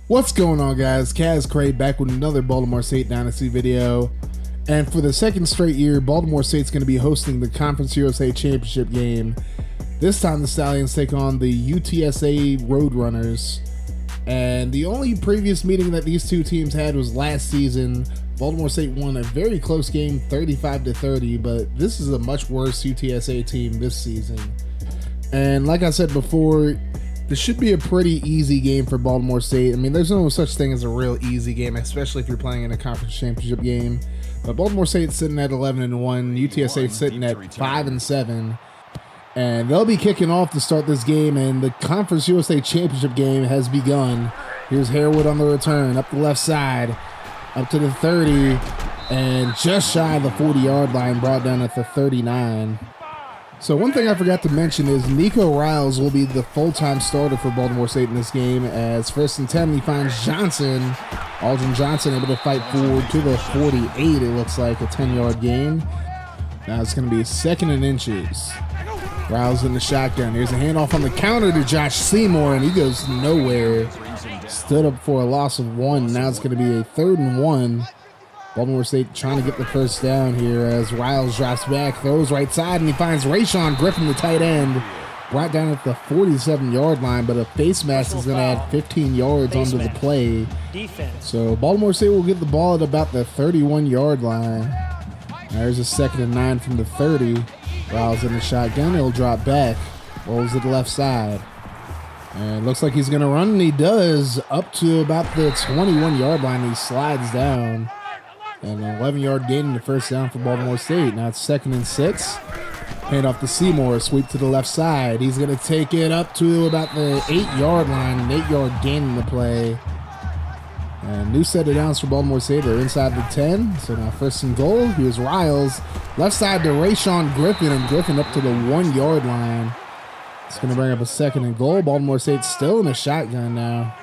What's going on, guys? Kaz Cray back with another Baltimore State Dynasty video. And for the second straight year, Baltimore State's going to be hosting the Conference USA Championship game. This time the Stallions take on the UTSA Roadrunners. And the only previous meeting that these two teams had was last season. Baltimore State won a very close game, 35-30, but this is a much worse UTSA team this season. And like I said before, this should be a pretty easy game for Baltimore State. I mean, there's no such thing as a real easy game, especially if you're playing in a conference championship game. But Baltimore State's sitting at 11-1, UTSA sitting at 5-7, and they'll be kicking off to start this game. And the Conference USA Championship game has begun. Here's Harewood on the return, up the left side, up to the 30, and just shy of the 40-yard line, brought down at the 39. So one thing I forgot to mention is Nico Riles will be the full-time starter for Baltimore State in this game, as first and 10 he finds Johnson. Aldrin Johnson able to fight forward to the 48, it looks like, a 10-yard gain. Now it's going to be second and inches. Riles in the shotgun. Here's a handoff on the counter to Josh Seymour, and he goes nowhere. Stood up for a loss of 1. Now it's going to be a 3rd and 1. Baltimore State trying to get the first down here as Riles drops back, throws right side, and he finds Rayshon Griffin, the tight end, brought down at the 47-yard line, but a face mask is going to add 15 yards onto the play. So Baltimore State will get the ball at about the 31-yard line. There's a 2nd and 9 from the 30. Riles in the shotgun, he'll drop back, rolls to the left side. And looks like he's going to run, and he does, up to about the 21-yard line. He slides down. And an 11-yard gain in the first down for Baltimore State. Now it's 2nd and 6. Hand off to Seymour, sweep to the left side. He's going to take it up to about the 8-yard line, an 8-yard gain in the play. And new set of downs for Baltimore State. They're inside the 10. So now 1st and goal. Here's Riles. Left side to Rayshon Griffin, and Griffin up to the 1-yard line. It's going to bring up a 2nd and goal. Baltimore State still in a shotgun now.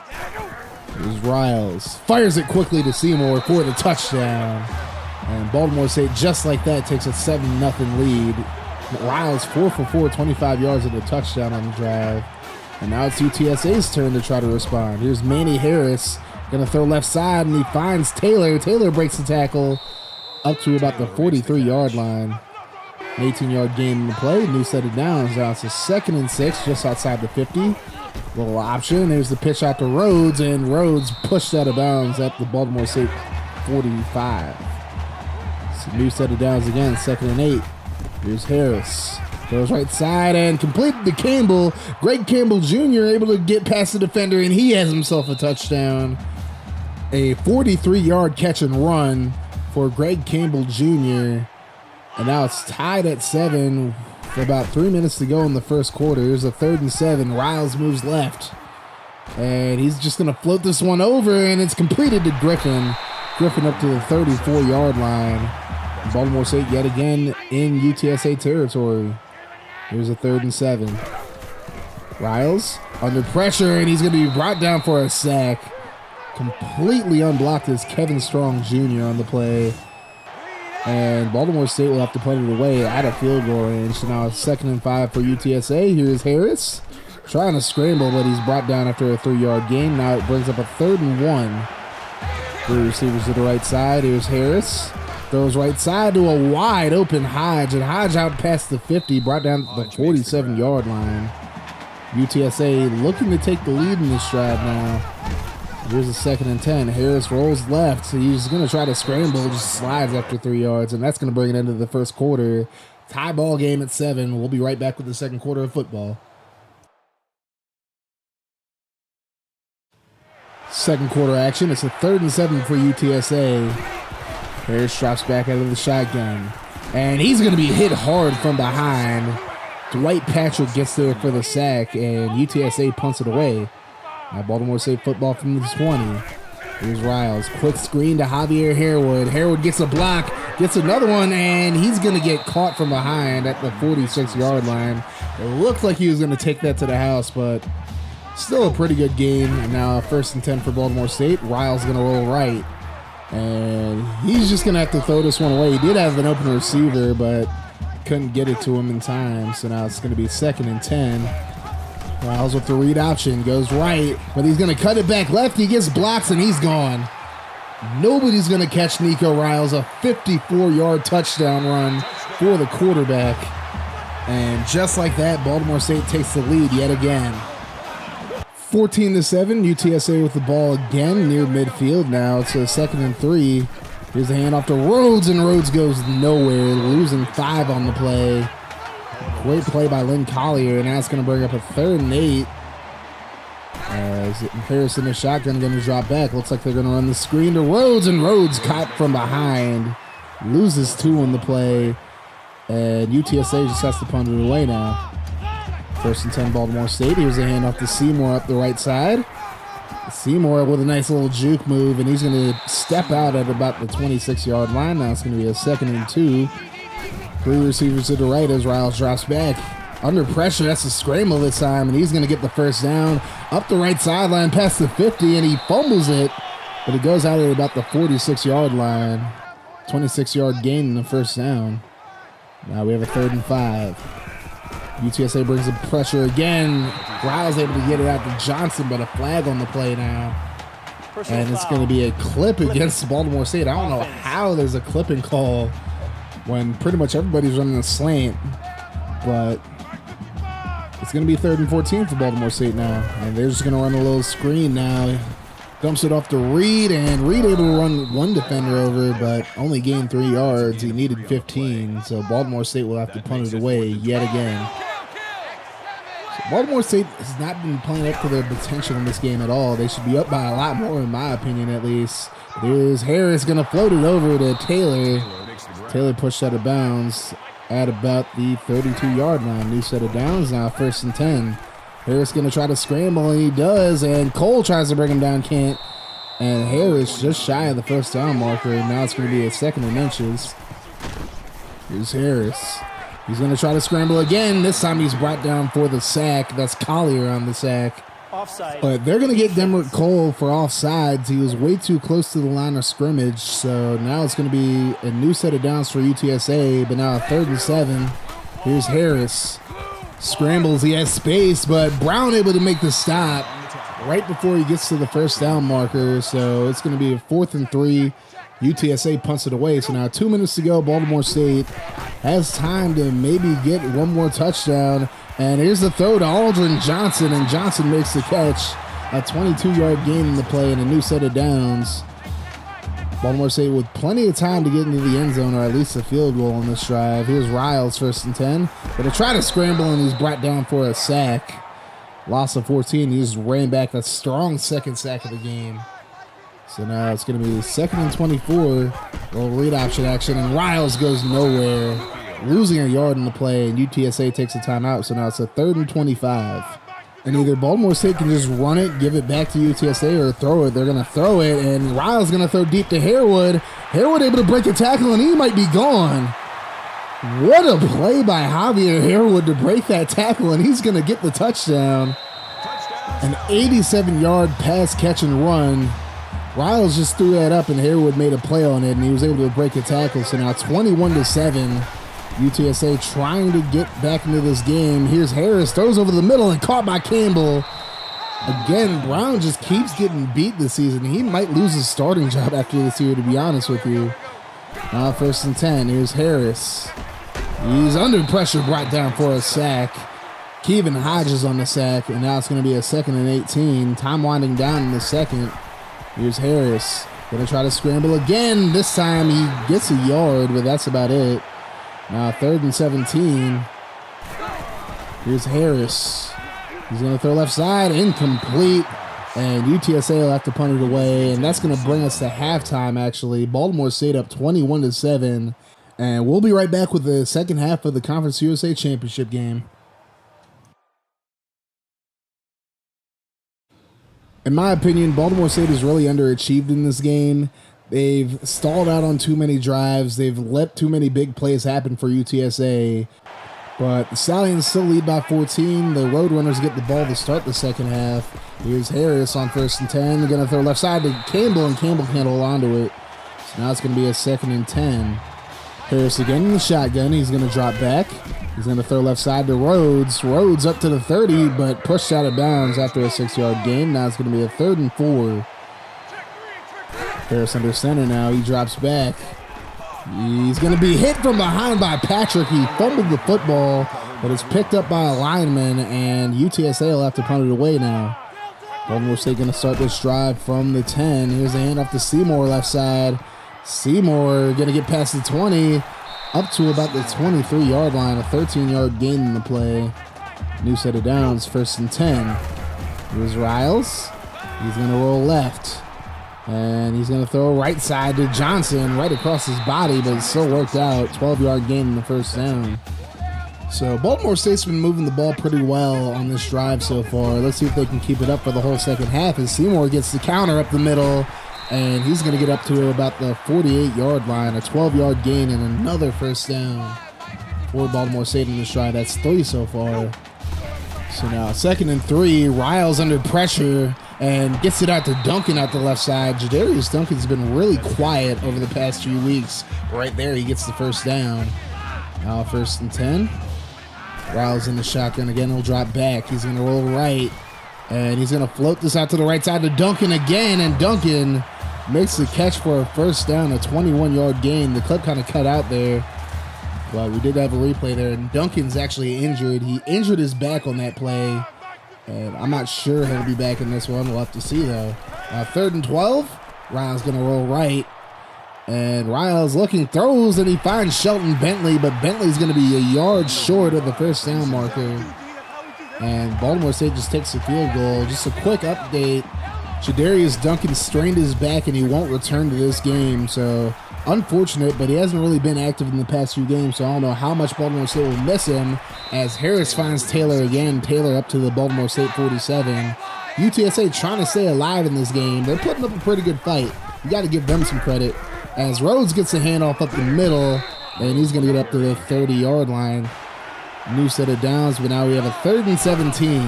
Here's Riles. Fires it quickly to Seymour for the touchdown. And Baltimore State, just like that, takes a 7-0 lead. Riles 4 for 4, 25 yards at a touchdown on the drive. And now it's UTSA's turn to try to respond. Here's Manny Harris. Going to throw left side, and he finds Taylor. Taylor breaks the tackle up to about the 43-yard line. An 18-yard gain in the play. New set of downs. Now it's a 2nd and 6, just outside the 50. Little option. There's the pitch out to Rhodes, and Rhodes pushed out of bounds at the Baltimore State 45. So new set of downs again, 2nd and 8. Here's Harris. Goes right side and completed to Campbell. Greg Campbell Jr. able to get past the defender, and he has himself a touchdown. A 43-yard catch and run for Greg Campbell Jr. And now it's tied at 7. For about 3 minutes to go in the first quarter. Here's a 3rd and 7. Riles moves left. And he's just going to float this one over, and it's completed to Griffin. Griffin up to the 34-yard line. Baltimore State yet again in UTSA territory. Here's a 3rd and 7. Riles under pressure, and he's going to be brought down for a sack. Completely unblocked is Kevin Strong Jr. on the play. And Baltimore State will have to put it away out of field goal range. So now it's 2nd and 5 for UTSA. Here's Harris trying to scramble, but he's brought down after a 3-yard gain. Now it brings up a 3rd and 1. 3 receivers to the right side. Here's Harris. Throws right side to a wide open Hodge. And Hodge out past the 50, brought down to the 47-yard line. UTSA looking to take the lead in this drive now. Here's a 2nd and 10. Harris rolls left. So he's going to try to scramble. Just slides after 3 yards. And that's going to bring it into the first quarter. Tie ball game at 7. We'll be right back with the second quarter of football. Second quarter action. It's a 3rd and 7 for UTSA. Harris drops back out of the shotgun. And he's going to be hit hard from behind. Dwight Patrick gets there for the sack. And UTSA punts it away. Now Baltimore State football from the 20. Here's Riles. Quick screen to Javier Harewood. Harewood gets a block, gets another one, and he's going to get caught from behind at the 46-yard line. It looked like he was going to take that to the house, but still a pretty good game. And now 1st and 10 for Baltimore State. Riles going to roll right. And he's just going to have to throw this one away. He did have an open receiver, but couldn't get it to him in time. So now it's going to be 2nd and 10. Riles with the read option, goes right, but he's going to cut it back left. He gets blocks, and he's gone. Nobody's going to catch Nico Riles. A 54-yard touchdown run for the quarterback. And just like that, Baltimore State takes the lead yet again. 14-7, UTSA with the ball again near midfield. Now it's a 2nd and 3. Here's a handoff to Rhodes, and Rhodes goes nowhere, losing 5 on the play. Great play by Lynn Collier, and that's going to bring up a 3rd and 8. As Harris in the shotgun going to drop back. Looks like they're going to run the screen to Rhodes, and Rhodes caught from behind. Loses 2 on the play, and UTSA just has to punt it away now. 1st and 10 Baltimore State. Here's a handoff to Seymour up the right side. Seymour with a nice little juke move, and he's going to step out at about the 26-yard line. Now it's going to be a 2nd and 2. 3 receivers to the right as Riles drops back. Under pressure, that's a scramble this time, and he's going to get the 1st down. Up the right sideline past the 50, and he fumbles it, but it goes out at about the 46-yard line. 26-yard gain in the 1st down. Now we have a 3rd and 5. UTSA brings the pressure again. Riles able to get it out to Johnson, but a flag on the play now. And it's going to be a clip against Baltimore State. I don't know how there's a clipping call when pretty much everybody's running a slant, but it's going to be 3rd and 14 for Baltimore State now. And they're just going to run a little screen now. Dumps it off to Reed, and Reed able to run 1 defender over, but only gained 3 yards. He needed 15, so Baltimore State will have to punt it away yet again. So Baltimore State has not been playing up to their potential in this game at all. They should be up by a lot more, in my opinion, at least. There's Harris going to float it over to Taylor. Taylor pushed out of bounds at about the 32-yard line. New set of downs now, 1st and 10. Harris going to try to scramble, and he does, and Cole tries to bring him down, can't. And Harris just shy of the 1st down marker, and now it's going to be a 2nd and inches. Here's Harris. He's going to try to scramble again. This time he's brought down for the sack. That's Collier on the sack. Offside. But they're going to get Demrick Cole for offsides. He was way too close to the line of scrimmage, so now it's going to be a new set of downs for UTSA, but now a 3rd and 7. Here's Harris. Scrambles, he has space, but Brown able to make the stop right before he gets to the 1st down marker. So it's going to be a 4th and 3. UTSA punts it away. So now 2 minutes to go. Baltimore State has time to maybe get 1 more touchdown. And here's the throw to Aldrin Johnson, and Johnson makes the catch. A 22-yard gain in the play and a new set of downs. Baltimore State with plenty of time to get into the end zone, or at least a field goal on this drive. Here's Riles, 1st and 10. But to try to scramble, and he's brought down for a sack. Loss of 14. He just ran back that strong 2nd sack of the game. So now it's going to be 2nd and 24. Little read option action, and Riles goes nowhere. Losing a yard in the play, and UTSA takes a timeout. So now it's a 3rd and 25. And either Baltimore State can just run it, give it back to UTSA, or throw it. They're going to throw it, and Riles going to throw deep to Harewood. Harewood able to break a tackle, and he might be gone. What a play by Javier Harewood to break that tackle, and he's going to get the touchdown. An 87-yard pass, catch, and run. Riles just threw that up, and Harewood made a play on it, and he was able to break a tackle. So now 21-7. UTSA trying to get back into this game. Here's Harris, throws over the middle and caught by Campbell. Again, Brown just keeps getting beat this season. He might lose his starting job after this year, to be honest with you. Now 1st and 10. Here's Harris. He's under pressure, brought down for a sack. Kevin Hodges on the sack, and now it's going to be a 2nd and 18. Time winding down in the 2nd. Here's Harris. Going to try to scramble again. This time he gets a yard, but that's about it. Now 3rd and 17. Here's Harris. He's going to throw left side, incomplete. And UTSA will have to punt it away. And that's going to bring us to halftime, actually. Baltimore State up 21-7. And we'll be right back with the second half of the Conference USA Championship game. In my opinion, Baltimore State is really underachieved in this game. They've stalled out on too many drives. They've let too many big plays happen for UTSA. But the Stallions still lead by 14. The Roadrunners get the ball to start the second half. Here's Harris on 1st and 10. They're going to throw left side to Campbell, and Campbell can't hold on to it. So now it's going to be a 2nd and 10. Harris again in the shotgun. He's going to drop back. He's going to throw left side to Rhodes. Rhodes up to the 30, but pushed out of bounds after a 6-yard gain. Now it's going to be a 3rd and 4. Harris under center now. He drops back. He's going to be hit from behind by Patrick. He fumbled the football, but it's picked up by a lineman, and UTSA will have to punt it away now. Baltimore State going to start this drive from the 10. Here's the handoff to Seymour left side. Seymour going to get past the 20, up to about the 23-yard line, a 13-yard gain in the play. New set of downs, 1st and 10. Here's Riles. He's going to roll left. And he's going to throw right side to Johnson, right across his body, but it still worked out. 12-yard gain in the 1st down. So Baltimore State's been moving the ball pretty well on this drive so far. Let's see if they can keep it up for the whole 2nd half as Seymour gets the counter up the middle, and he's going to get up to about the 48-yard line, a 12-yard gain and another 1st down for Baltimore State in this drive. That's 3 so far. So now 2nd and 3, Riles under pressure and gets it out to Duncan out the left side. Jadarius Duncan's been really quiet over the past few weeks. Right there, he gets the 1st down. Now 1st and 10. Riles in the shotgun again. He'll drop back. He's going to roll right, and he's going to float this out to the right side to Duncan again, and Duncan makes the catch for a 1st down, a 21-yard gain. The clip kind of cut out there, but we did have a replay there, and Duncan's actually injured. He injured his back on that play, and I'm not sure he'll be back in this one. We'll have to see, though. 3rd and 12. Riles going to roll right, and Riles looking, throws, and he finds Shelton Bentley, but Bentley's going to be a yard short of the 1st down marker. And Baltimore State just takes a field goal. Just a quick update. Jadarius Duncan strained his back, and he won't return to this game. So, unfortunate, but he hasn't really been active in the past few games, so I don't know how much Baltimore State will miss him as Harris finds Taylor again. Taylor up to the Baltimore State 47. UTSA trying to stay alive in this game. They're putting up a pretty good fight. You got to give them some credit. As Rhodes gets a handoff up the middle, and he's going to get up to the 30-yard line. New set of downs, but now we have a 3rd and 17.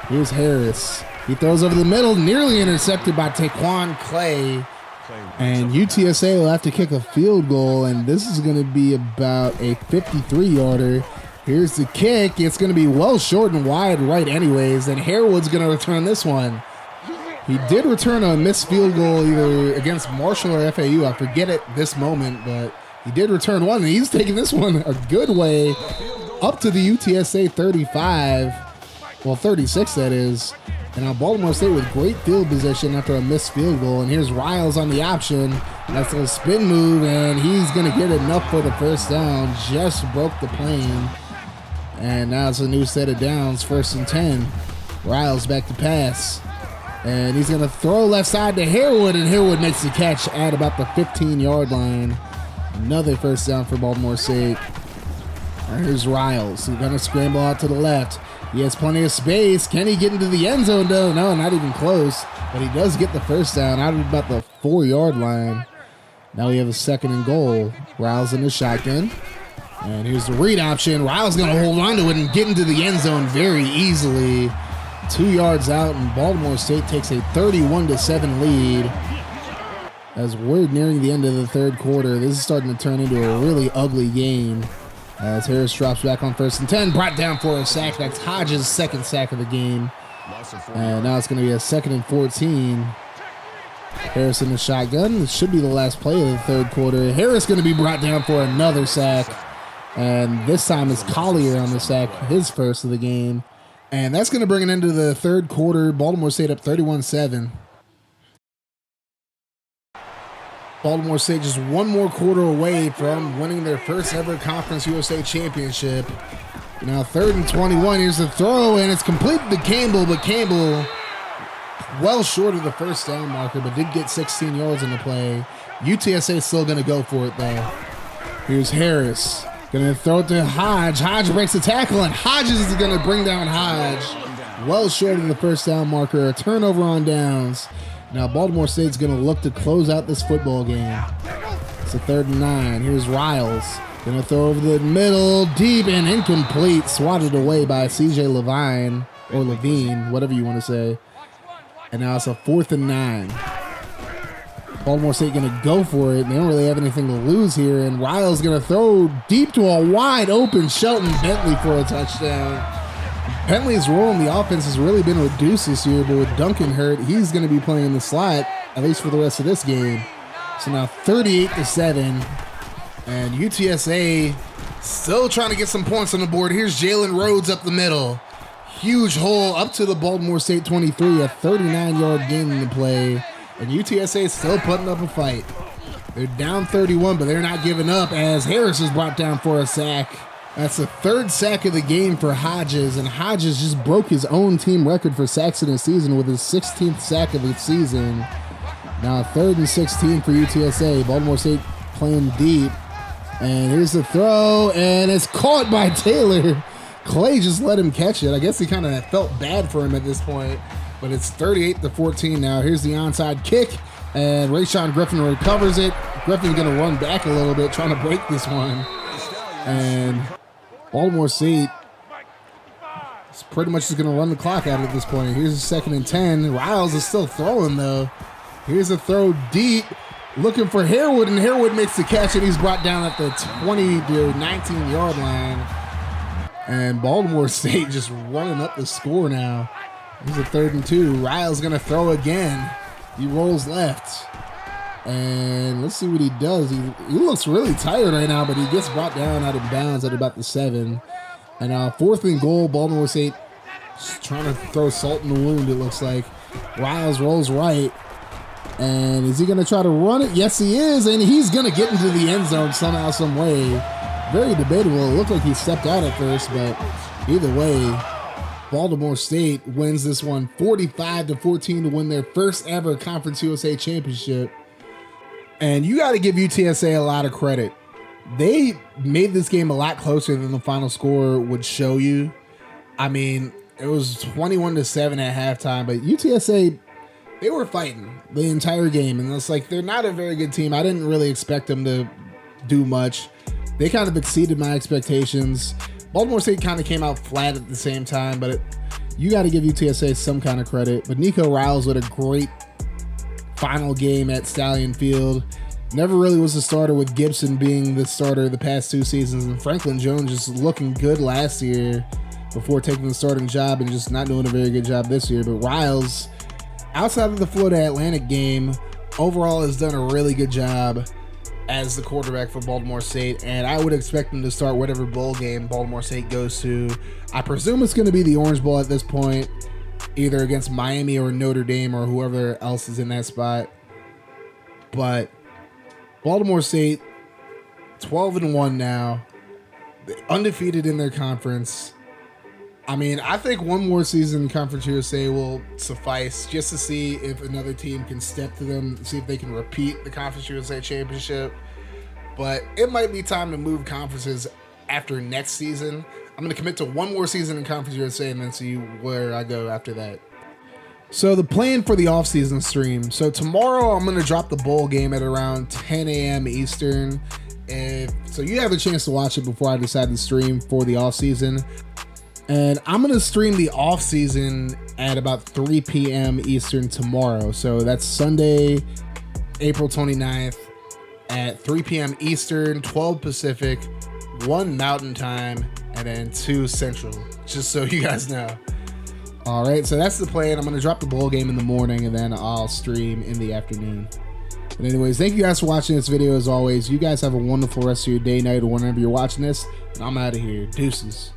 Here's Harris. He throws over the middle, nearly intercepted by Taquan Clay. And UTSA will have to kick a field goal, and this is going to be about a 53-yarder. Here's the kick. It's going to be well short and wide right anyways, and Harewood's going to return this one. He did return a missed field goal either against Marshall or FAU. I forget it this moment, but he did return one, and he's taking this one a good way up to the UTSA 35. Well, 36, that is. And now Baltimore State with great field position after a missed field goal. And here's Riles on the option. That's a spin move, and he's going to get enough for the 1st down. Just broke the plane. And now it's a new set of downs, 1st and 10. Riles back to pass. And he's going to throw left side to Harewood, and Harewood makes the catch at about the 15-yard line. Another 1st down for Baltimore State. And here's Riles. He's going to scramble out to the left. He has plenty of space. Can he get into the end zone, though? No, not even close. But he does get the 1st down out of about the 4-yard line. Now we have a 2nd and goal. Riles in the shotgun. And here's the read option. Riles going to hold on to it and get into the end zone very easily. 2 yards out, and Baltimore State takes a 31-7 lead. As we're nearing the end of the 3rd quarter, this is starting to turn into a really ugly game. As Harris drops back on 1st and 10, brought down for a sack. That's Hodges' 2nd sack of the game. And now it's going to be a 2nd and 14. Harris in the shotgun. This should be the last play of the 3rd quarter. Harris going to be brought down for another sack. And this time it's Collier on the sack, his 1st of the game. And that's going to bring it into the 3rd quarter. Baltimore State up 31-7. Baltimore State just one more quarter away from winning their 1st ever Conference USA Championship. Now 3rd and 21. Here's the throw, and it's completed to Campbell, but Campbell well short of the 1st down marker, but did get 16 yards in the play. UTSA still going to go for it, though. Here's Harris. Going to throw it to Hodge. Hodge breaks the tackle, and Hodges is going to bring down Hodge. Well short of the 1st down marker. A turnover on downs. Now Baltimore State's going to look to close out this football game. It's a 3rd and 9. Here's Riles. Going to throw over the middle. Deep and incomplete. Swatted away by CJ Levine. Or Levine, whatever you want to say. And now it's a 4th and 9. Baltimore State going to go for it. They don't really have anything to lose here. And Riles going to throw deep to a wide open Shelton Bentley for a touchdown. Bentley's role in the offense has really been reduced this year, but with Duncan hurt, he's going to be playing in the slot, at least for the rest of this game. So now 38-7. And UTSA still trying to get some points on the board. Here's Jalen Rhodes up the middle. Huge hole up to the Baltimore State 23, a 39-yard gain in the play. And UTSA is still putting up a fight. They're down 31, but they're not giving up as Harris is brought down for a sack. That's the third sack of the game for Hodges, and Hodges just broke his own team record for sacks in a season with his 16th sack of the season. Now 3rd and 16 for UTSA. Baltimore State playing deep. And here's the throw, and it's caught by Taylor. Clay just let him catch it. I guess he kind of felt bad for him at this point, but it's 38-14 now. Here's the onside kick, and Rayshawn Griffin recovers it. Griffin's going to run back a little bit, trying to break this one. And Baltimore State is pretty much just going to run the clock out at this point. Here's a 2nd and 10. Riles is still throwing, though. Here's a throw deep, looking for Harewood, and Harewood makes the catch, and he's brought down at the 20 to 19-yard line. And Baltimore State just running up the score now. Here's a 3rd and 2. Riles going to throw again. He rolls left. And let's see what he does. He looks really tired right now, but he gets brought down out of bounds at about the 7. And 4th and goal, Baltimore State just trying to throw salt in the wound, it looks like. Riles rolls right. And is he going to try to run it? Yes, he is. And he's going to get into the end zone somehow, some way. Very debatable. It looked like he stepped out at first, but either way, Baltimore State wins this one 45-14 to win their first ever Conference USA championship. And you got to give UTSA a lot of credit. They made this game a lot closer than the final score would show you. I mean, it was 21-7 at halftime, but UTSA, they were fighting the entire game. And it's like, they're not a very good team. I didn't really expect them to do much. They kind of exceeded my expectations. Baltimore State kind of came out flat at the same time, but you got to give UTSA some kind of credit. But Nico Riles with a great final game at Stallion Field. Never really was a starter, with Gibson being the starter the past 2 seasons, and Franklin Jones just looking good last year before taking the starting job and just not doing a very good job this year. But Riles, outside of the Florida Atlantic game, overall has done a really good job as the quarterback for Baltimore State, and I would expect him to start whatever bowl game Baltimore State goes to. I presume it's going to be the Orange Bowl at this point, either against Miami or Notre Dame or whoever else is in that spot. But Baltimore State, 12-1 now, undefeated in their conference. I mean, I think one more season in Conference USA will suffice just to see if another team can step to them, see if they can repeat the Conference USA championship. But it might be time to move conferences after next season. I'm going to commit to one more season in Conference USA and then see where I go after that. So the plan for the offseason stream. So tomorrow I'm going to drop the bowl game at around 10 a.m. Eastern. So you have a chance to watch it before I decide to stream for the offseason. And I'm going to stream the offseason at about 3 p.m. Eastern tomorrow. So that's Sunday, April 29th at 3 p.m. Eastern, 12 Pacific, 1 Mountain Time, and then 2 Central, just so you guys know. All right, so that's the plan. I'm going to drop the bowl game in the morning, and then I'll stream in the afternoon. But anyways, thank you guys for watching this video. As always, you guys have a wonderful rest of your day, night, or whenever you're watching this. And I'm out of here. Deuces.